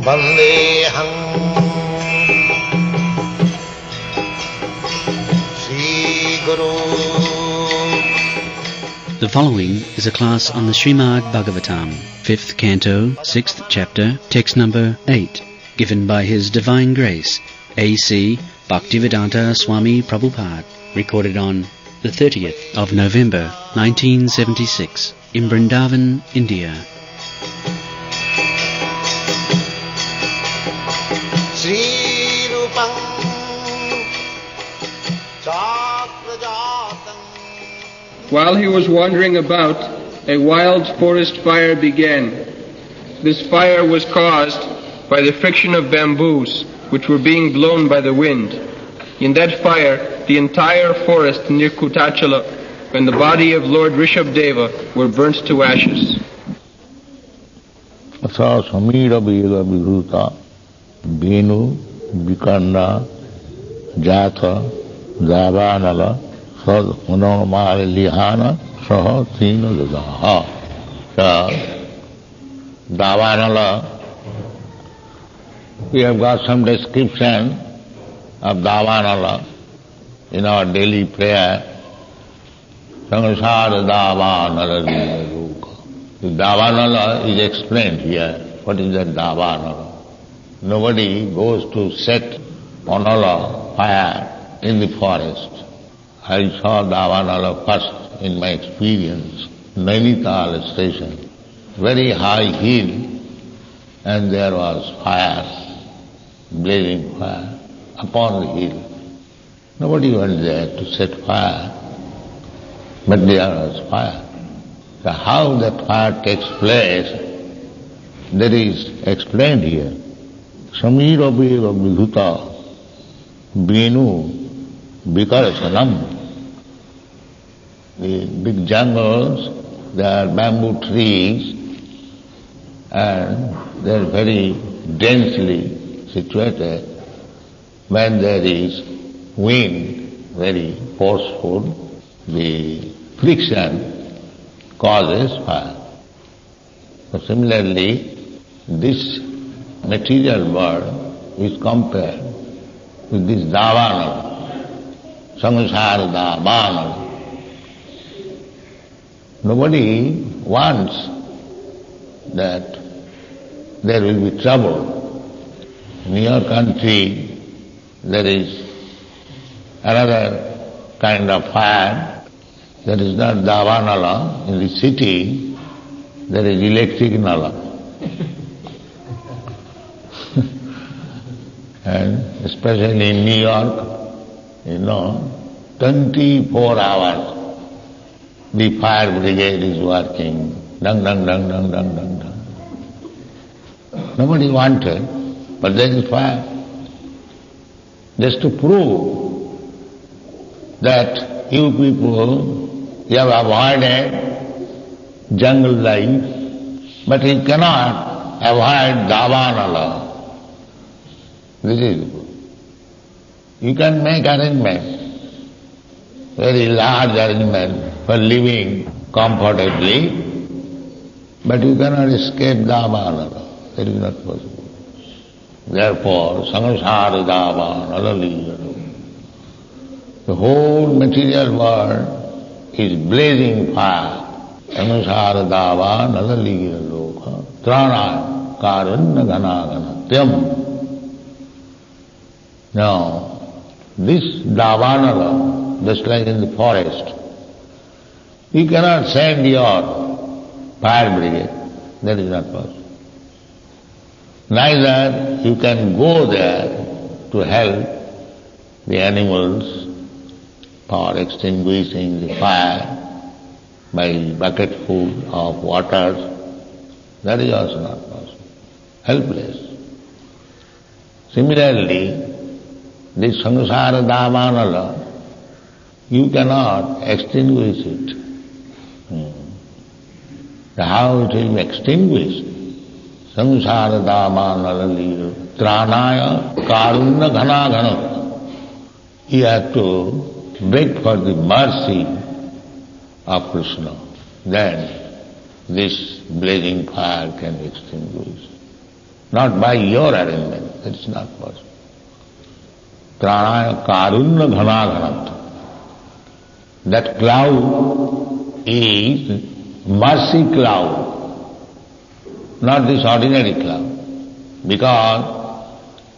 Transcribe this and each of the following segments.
Vandeham Sri Guru. The following is a class on the Srimad Bhagavatam, 5th Canto, 6th Chapter, text number 8, given by His Divine Grace, A.C. Bhaktivedanta Swami Prabhupada, recorded on the 30th of November, 1976, in Vrindavan, India. Sri Rupam Chakrajatam. While he was wandering about, a wild forest fire began. This fire was caused by the friction of bamboos, which were being blown by the wind. In that fire, the entire forest near Kutachala and the body of Lord Rishabdeva were burnt to ashes. Atha samira veda vidhuta venu vikanda jatha davanala sad manomala lihana saha tina dadaha. Davanala, we have got some description of Davanala in our daily prayer. Sangsara Davanala Ruka. The Davanala is explained here. What is that Davanala? Nobody goes to set Manala fire in the forest. I saw Davanala first in my experience, Nainital station, very high hill, and there was fire, blazing fire upon the hill. Nobody went there to set fire, but there was fire. So how that fire takes place, that is explained here. Samira veva vidhuta venu vikarasanam. The big jungles, there are bamboo trees, and they are very densely situated. When there is wind, very forceful, the friction causes fire. So similarly, this material world is compared with this Davanala, Sangsara Davanala. Nobody wants that there will be trouble. In your country, there is another kind of fire. That is not Davanala. In the city, there is electric nala. And especially in New York, 24 hours the fire brigade is working. Dung, dung, dung, dung, dung, dung, dung. Nobody wanted, but there is fire. Just to prove that you people, you have avoided jungle life, but you cannot avoid Davanala. This is, you can make arrangements, very large arrangements for living comfortably, but you cannot escape Davanala. That is not possible. Therefore, Sangsara Davanala Liya. The whole material world is blazing fire. Sangsara Davanala Liya Loka. Trana Karunna Gana Gana Tyam. Now, this Davanala, just like in the forest, you cannot send your fire brigade. That is not possible. Neither you can go there to help the animals for extinguishing the fire by bucketful of water. That is also not possible. Helpless. Similarly, this Sangsara Davanala, you cannot extinguish it. How it will be extinguished? Sangsara Davanala Liya Tranaya Karunna Ghana Ghana. You have to beg for the mercy of Krishna. Then this blazing fire can be extinguished. not by your arrangement. That is not possible. Pranaya karunya ghana. That cloud is mercy cloud, not this ordinary cloud. Because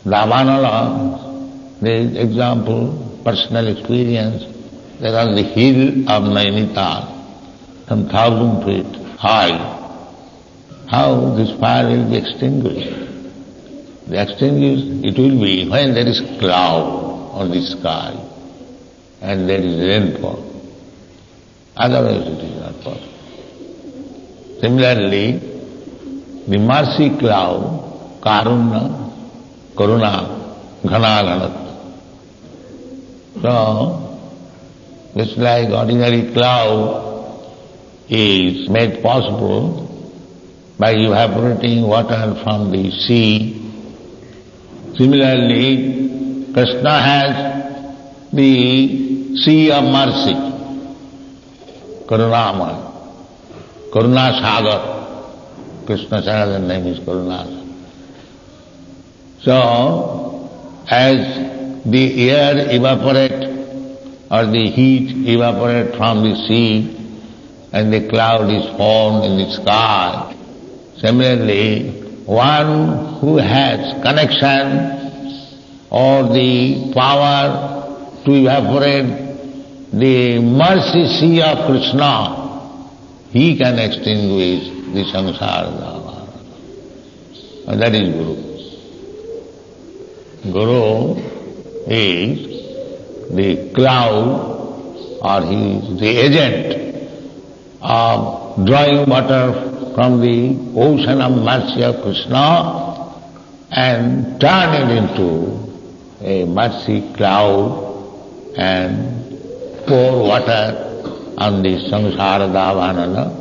Davanala, there is example, personal experience, there on the hill of Nainital, some 1,000 feet high. How this fire will be extinguished? The extinguished it will be when there is cloud on the sky and there is rainfall. Otherwise it is not possible. Similarly, the mercy cloud, karuna, ghana, ghanat. So, just like ordinary cloud is made possible by evaporating water from the sea, similarly, Krishna has the sea of mercy, Karunamaya. Karuna Sagar. Krishna's another name is Karuna. So, as the air evaporate or the heat evaporate from the sea and the cloud is formed in the sky, similarly, one who has connection or the power to evaporate the mercy sea of Krishna, he can extinguish the samsara dava. And that is Guru. Guru is the cloud, or he is the agent of drawing water from the ocean of mercy of Krishna and turn it into a mercy cloud and pour water on the samsara davanana,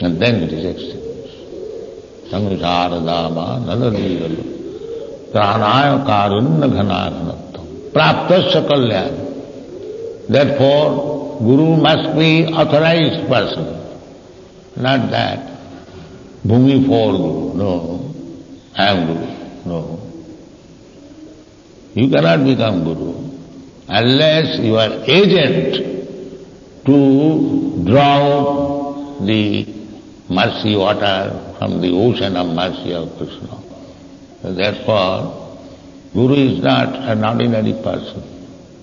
and then it is extinguished. Samsara davanana ligalu, pranaya karunya ghana, praptasya kalyana. Therefore, Guru must be authorized person, not that Bhumi for Guru, no, I am Guru, no. You cannot become Guru unless you are agent to draw the mercy water from the ocean of mercy of Krishna. So therefore, Guru is not an ordinary person.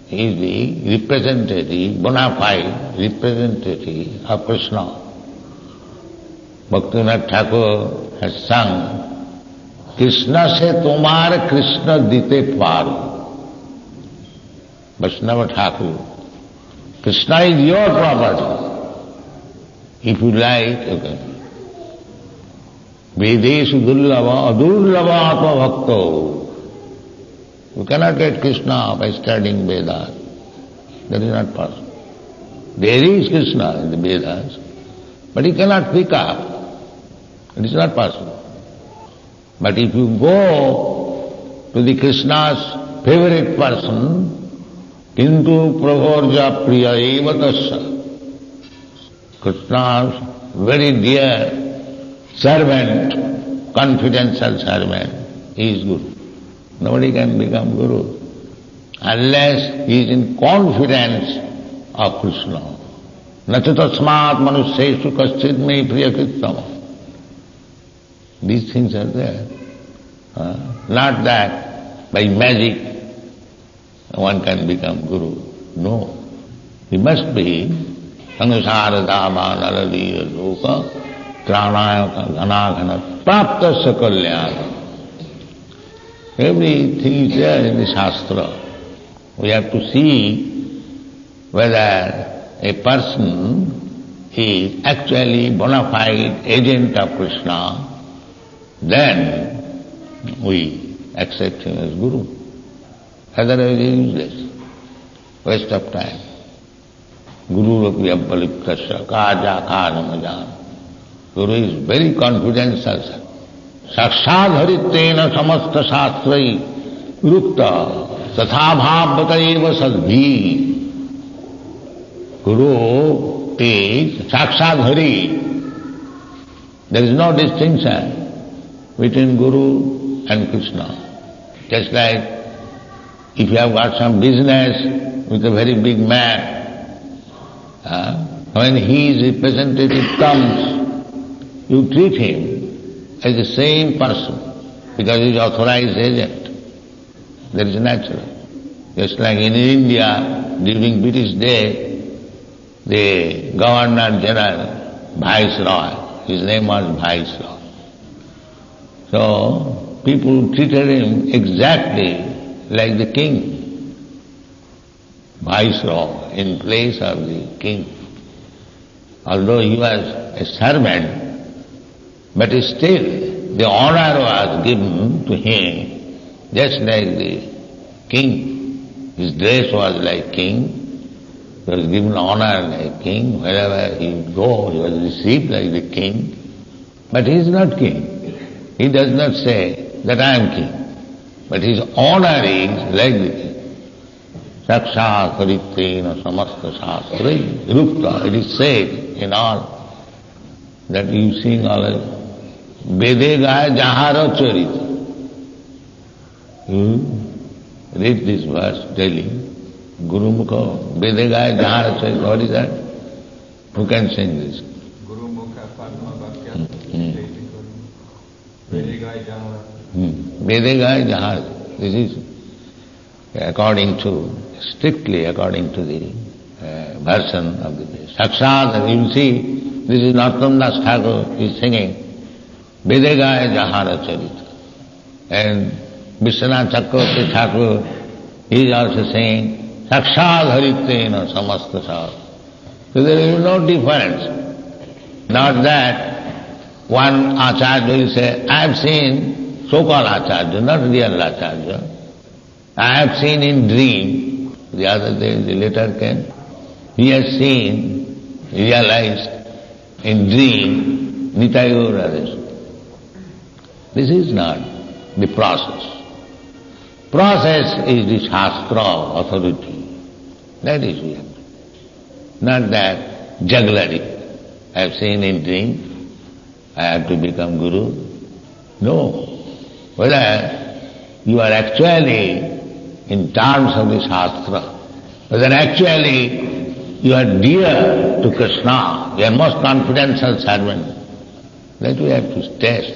He is the representative, bona fide representative of Krishna. Bhaktivinoda Thakur has sung, Krishna se tomar Krishna dite paru. Vaishnava Thakur, Krishna is your property. If you like, okay. Vedeshu dullava adurlava atma bhakto. You cannot get Krishna by studying Vedas. That is not possible. There is Krishna in the Vedas, but he cannot pick up. It is not possible. But if you go to the Krishna's favorite person, Kintu pravorja priya eva tasya, Krishna's very dear servant, confidential servant, is Guru. Nobody can become Guru unless he is in confidence of Krishna. Nachatasmat manusyeshu kaschid me priyakrittama. These things are there. Not that by magic one can become Guru. No. He must be samsara dava naladiya loka pranaya ghana praptasya kalyana. Everything is there in the Shastra. We have to see whether a person is actually bona fide agent of Krishna, then we accept him as Guru. Otherwise he is useless, waste of time. Guru rapi abbalikkasya kaja khanamajan. Guru is very confidential. Sakshadharitena samasta shastrai rukta tatha bhavata eva sadbhi. Guru is Sakshadhari. There is no distinction between Guru and Krishna. Just like if you have got some business with a very big man, when his representative comes, you treat him as the same person because he is authorized agent. That is natural. Just like in India, during British day, the Governor General, Viceroy, his name was Viceroy. So, people treated him exactly like the king. Viceroy in place of the king. Although he was a servant, but still the honor was given to him just like the king. His dress was like king. He was given honor like king. Wherever he would go, he was received like the king. But he is not king. He does not say that I am king. But his honor is like the king. Sakshat Haritrena Samasta Shastri Rupta. It is said in all that you sing all Vede Gaya Jahara Charita. Read this verse daily. Guru Mukha Vede Gaya Jahara Charita. What is that? Who can sing this? Guru Mukha Padma Bhakya Vede Gaya Jahara. Vede Gaya Jahara. This is according to, strictly according to the version of the day. Sakshat, you will see, this is Narottam Das Thakur is singing Vede Gaya Jahara Charita. And Vishwanath Chakravarti Thakur is also saying Sakshat Haritrena Samasta Shastra. So there is no difference. Not that one Acharya will say, I have seen so-called Acharya, not real Acharya. I have seen in dream, the other day the letter came, he has seen, realized in dream, Nitaya Radha. This is not the process. Process is the Shastra authority. That is real. Not that jugglery. I have seen in dream, I have to become Guru. No. Whether you are actually in terms of the Shastra, whether actually you are dear to Krishna, your most confidential servant, that we have to test.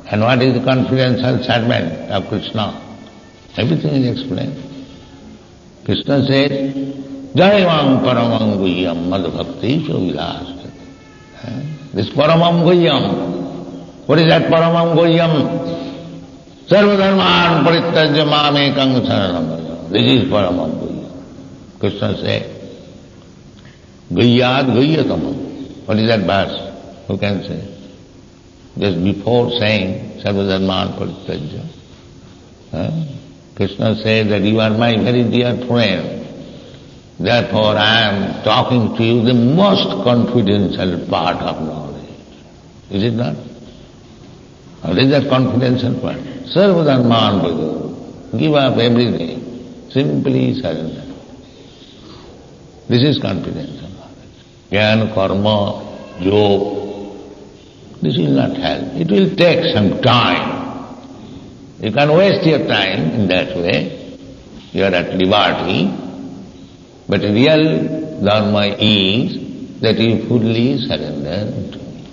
And what is the confidential servant of Krishna? Everything is explained. Krishna says, Jayamam Paramam Guhyam Madhbhakti Vilas. This Paramam Guhyam, what is that Paramam Guhyam? Sarvadharman Parityajya Mamekam Saranam. This is Paramam Guhyam. Krishna said, Guhyat Guhyatamam. What is that verse? Who can say? Just before saying Sarvadharman Parityajya, Krishna says that you are my very dear friend. Therefore I am talking to you the most confidential part of knowledge. Is it not? What is that confidential part? Sarvadharman Bhagavan. Give up everything. Simply surrender. This is confidential knowledge. Jnana, karma, yoga. This will not help. It will take some time. You can waste your time in that way. You are at liberty. But real dharma is that you fully surrender to me.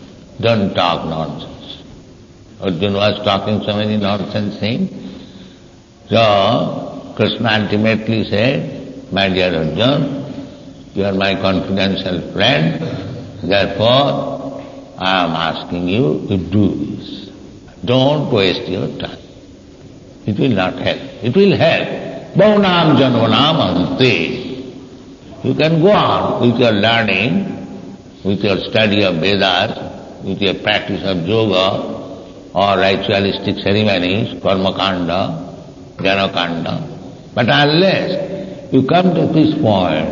Don't talk nonsense. Arjuna was talking so many nonsense things. So, Krishna ultimately said, my dear Arjuna, you are my confidential friend, therefore I am asking you to do this. Don't waste your time. It will not help. It will help. Bhavanam janvanam ante. You can go on with your learning, with your study of Vedas, with your practice of yoga, or ritualistic ceremonies, karma kanda, jnana kanda. But unless you come to this point,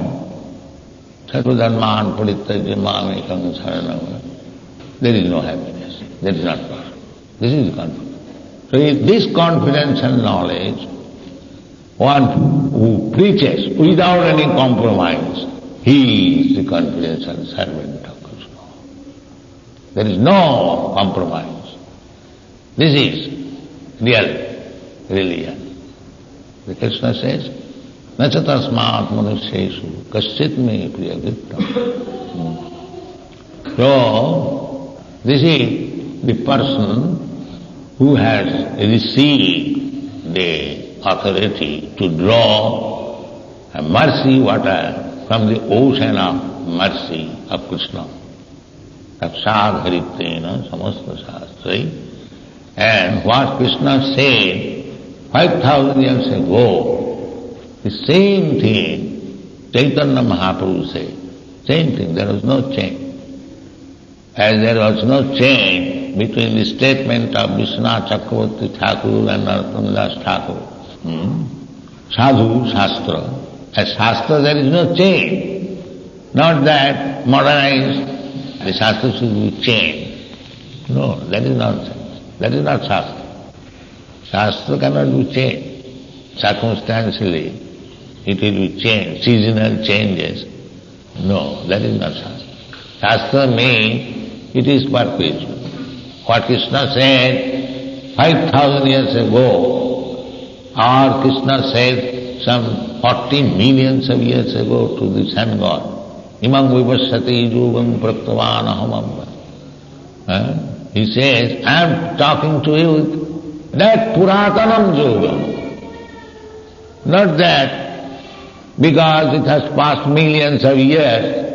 sarvadharman parityajya mamekam saranam, there is no happiness. That is not possible. This is confidence. So this confidential knowledge, one who preaches without any compromise, he is the confidential servant of Krishna. There is no compromise. This is real religion. The Krishna says, Nacha tasmat manusyeshu kaschit me priya vittam. So, this is the person who has received the authority to draw a mercy water from the ocean of mercy of Krishna. Taksad haritena samasta shastrai. And what Krishna said 5,000 years ago, the same thing Chaitanya Mahaprabhu said. Same thing, there was no change. As there was no change between the statement of Vishwanath Chakravarti Thakur and Narottam Das Thakur. Sadhu, Shastra. As Shastra there is no change. Not that modernized, the Shastra should be changed. No, that is nonsense. That is not Shastra. Shastra cannot be changed. Circumstantially, it will be changed, seasonal changes. No, that is not Shastra. Shastra means it is perpetual. What Krishna said 5,000 years ago, or Krishna said some 40 millions of years ago to the sun god, Imam vivasati yugam praktavan ahamam. He says, I am talking to you that Puratanam Yoga. Not that because it has passed millions of years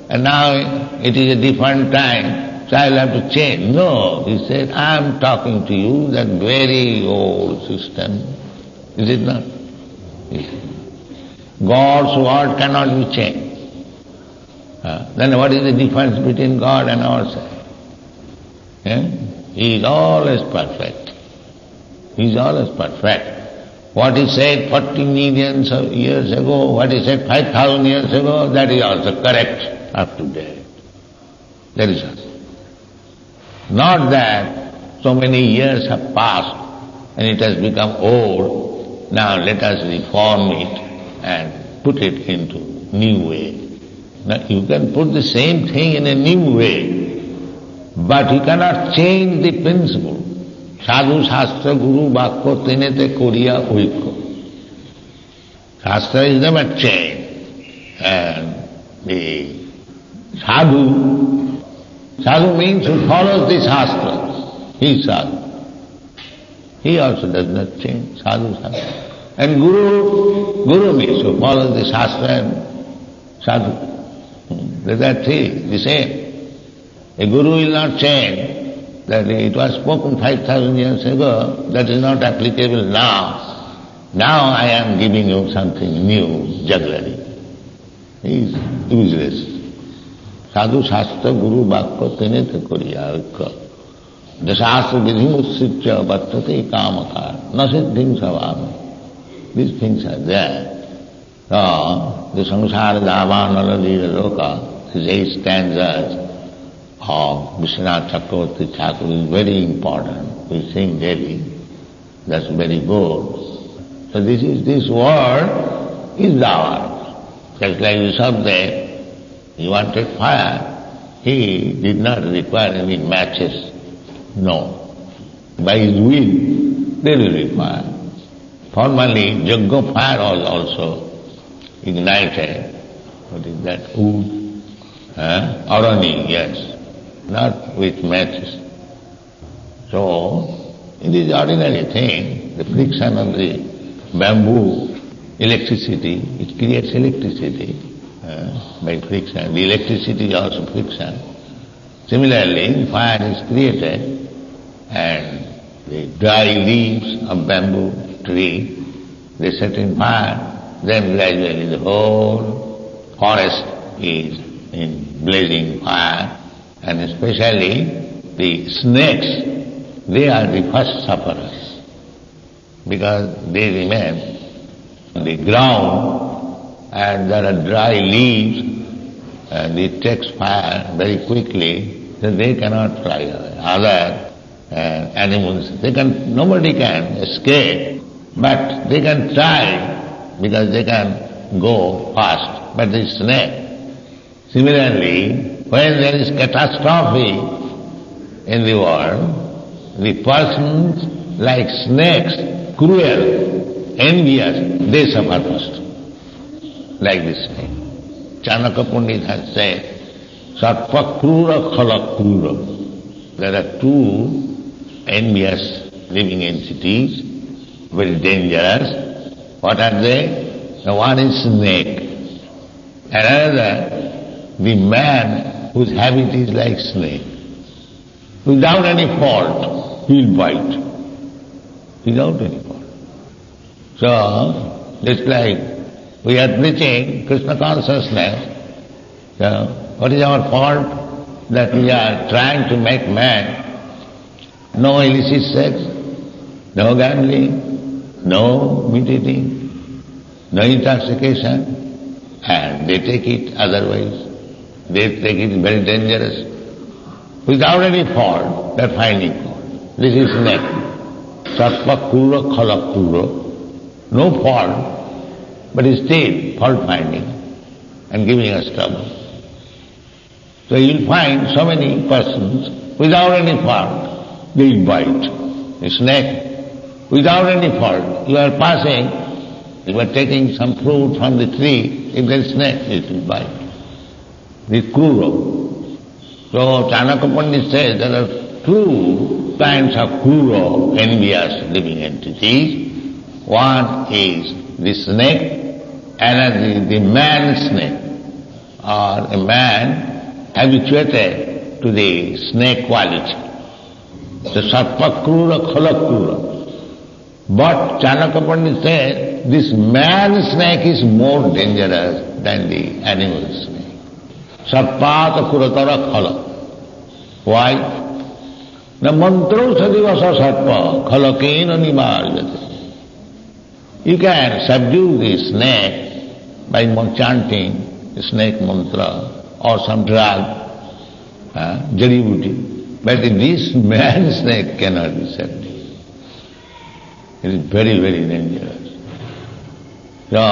and now it is a different time, so I will have to change. No, he said, I am talking to you that very old system. Is it not? God's word cannot be changed. Then what is the difference between God and ourselves? He is always perfect. He is always perfect. What he said 40 millions of years ago, what he said 5,000 years ago, that is also correct up to date. That is also. Not that so many years have passed and it has become old, now let us reform it and put it into new way. Now you can put the same thing in a new way, but you cannot change the principle. Sadhu, Shastra, Guru, Bhakko, Tinete, Koriya, Uikko. Shastra is never changed. And the Sadhu means who follows the Shastra. He is Sadhu. He also does not change. Sadhu. And Guru means who follows the Shastra and Sadhu. That is the same. A guru will not change. That it was spoken 5,000 years ago, that is not applicable now. Now I am giving you something new, jugglery. He is useless. Sadhu Shastra Guru Bhakko Tinete Koriya Uikko. The Shastra Vidhimussitya Bhattate Kamakar Nasiddhim Savami. These things are there. So, the Samsara Davanala Lila Loka, these 8 stanzas of Vishwanath Chakravarti Thakur is very important. We sing daily. That's very good. So this word is Davar. Just like Rishabdev, he wanted fire. He did not require any matches. No. By his will, they will require. Formerly, Jagga fire was also ignited. What is that? Wood? Arani, yes. Not with matches. So, it is ordinary thing, the friction of the bamboo, electricity, it creates electricity by friction. The electricity is also friction. Similarly, fire is created and the dry leaves of bamboo tree, they set in fire, then gradually the whole forest is in blazing fire. And especially the snakes, they are the first sufferers because they remain on the ground and there are dry leaves and it takes fire very quickly, so they cannot fly away. Other animals, nobody can escape, but they can try because they can go fast. But the snake, similarly, when there is catastrophe in the world, the persons like snakes, cruel, envious, they suffer first. Like this snake. Chanakya Pandit has said, Sarpa krura khala krura. There are two envious living entities, very dangerous. What are they? The one is snake. Another, the man whose habit is like snake. Without any fault, he will bite. Without any fault. So, just like we are preaching Krishna consciousness, so what is our fault? That we are trying to make man no illicit sex, no gambling, no meat eating, no intoxication, and they take it otherwise. They take it very dangerous. Without any fault, they are finding fault. This is snake. Sarpa kura khala kura. No fault, but still fault finding and giving us trouble. So you'll find so many persons without any fault, they will bite. A snake, without any fault, you are passing, you are taking some fruit from the tree, if there is snake, it will bite. The krura. So Chanakya Pandit says there are two kinds of krura, envious living entities. One is the snake, another is the man snake, or a man habituated to the snake quality. The sarpa krura khala krura. But Chanakya Pandit said this man snake is more dangerous than the animal snake. Sarpata kuratara khala. Why? The mantro sadivasa sarpa khalakena nivarjate. You can subdue the snake by chanting the snake mantra or some drug, jari-buti. But this man snake cannot be subdued. It is very, very dangerous. So,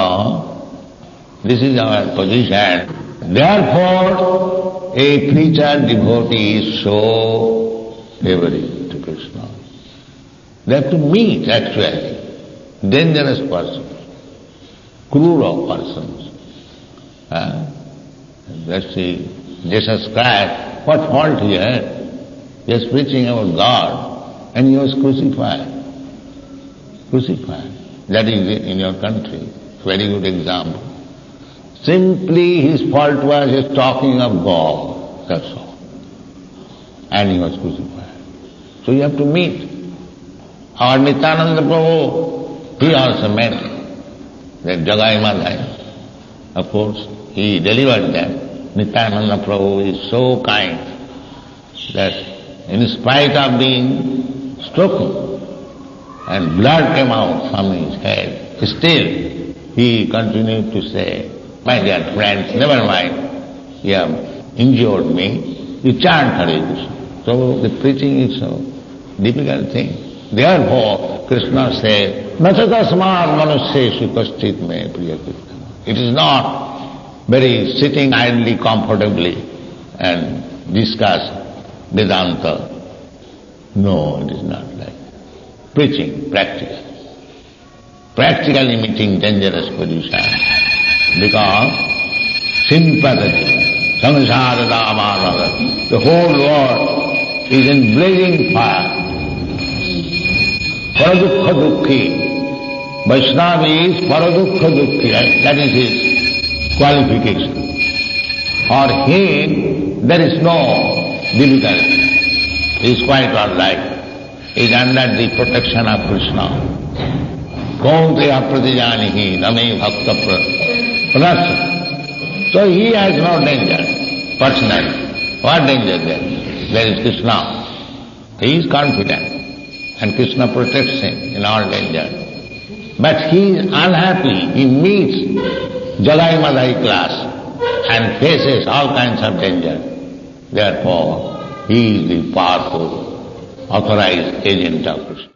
this is our position. Therefore, a preacher devotee is so favorable to Krishna. They have to meet actually dangerous persons, krura persons. Let's see, Jesus Christ, what fault he had? He was preaching about God and he was crucified. Crucified. That is in your country. Very good example. Simply his fault was just talking of God, that's all. And he was crucified. So you have to meet. Our Nityananda Prabhu, he also met that Jagai Madhai. Of course, he delivered them. Nityananda Prabhu is so kind that in spite of being stricken and blood came out from his head, still he continued to say, my dear friends, never mind, you have injured me, you chant Hare Krishna. So the preaching is a difficult thing. Therefore, Krishna said, Nachatasmad manusyeshu kaschit me priya Krishna. It is not very sitting idly, comfortably and discuss Vedanta. No, it is not like preaching, practical. Practically meeting dangerous position. Because sympathetic, samsara dhamana, the whole world is in blazing fire. Paradukha dukhi. Vaishnava is paradukha dukhi, that is his qualification. For him, there is no difficulty. He is quite all right. He is under the protection of Krishna. Kaunteya pratijanihi name bhakta prasya. So he has no danger, personally. What danger there? There is Krishna. He is confident and Krishna protects him in all danger. But he is unhappy. He meets Jagai Madhai class and faces all kinds of danger. Therefore, he is the powerful, authorized agent of Krishna.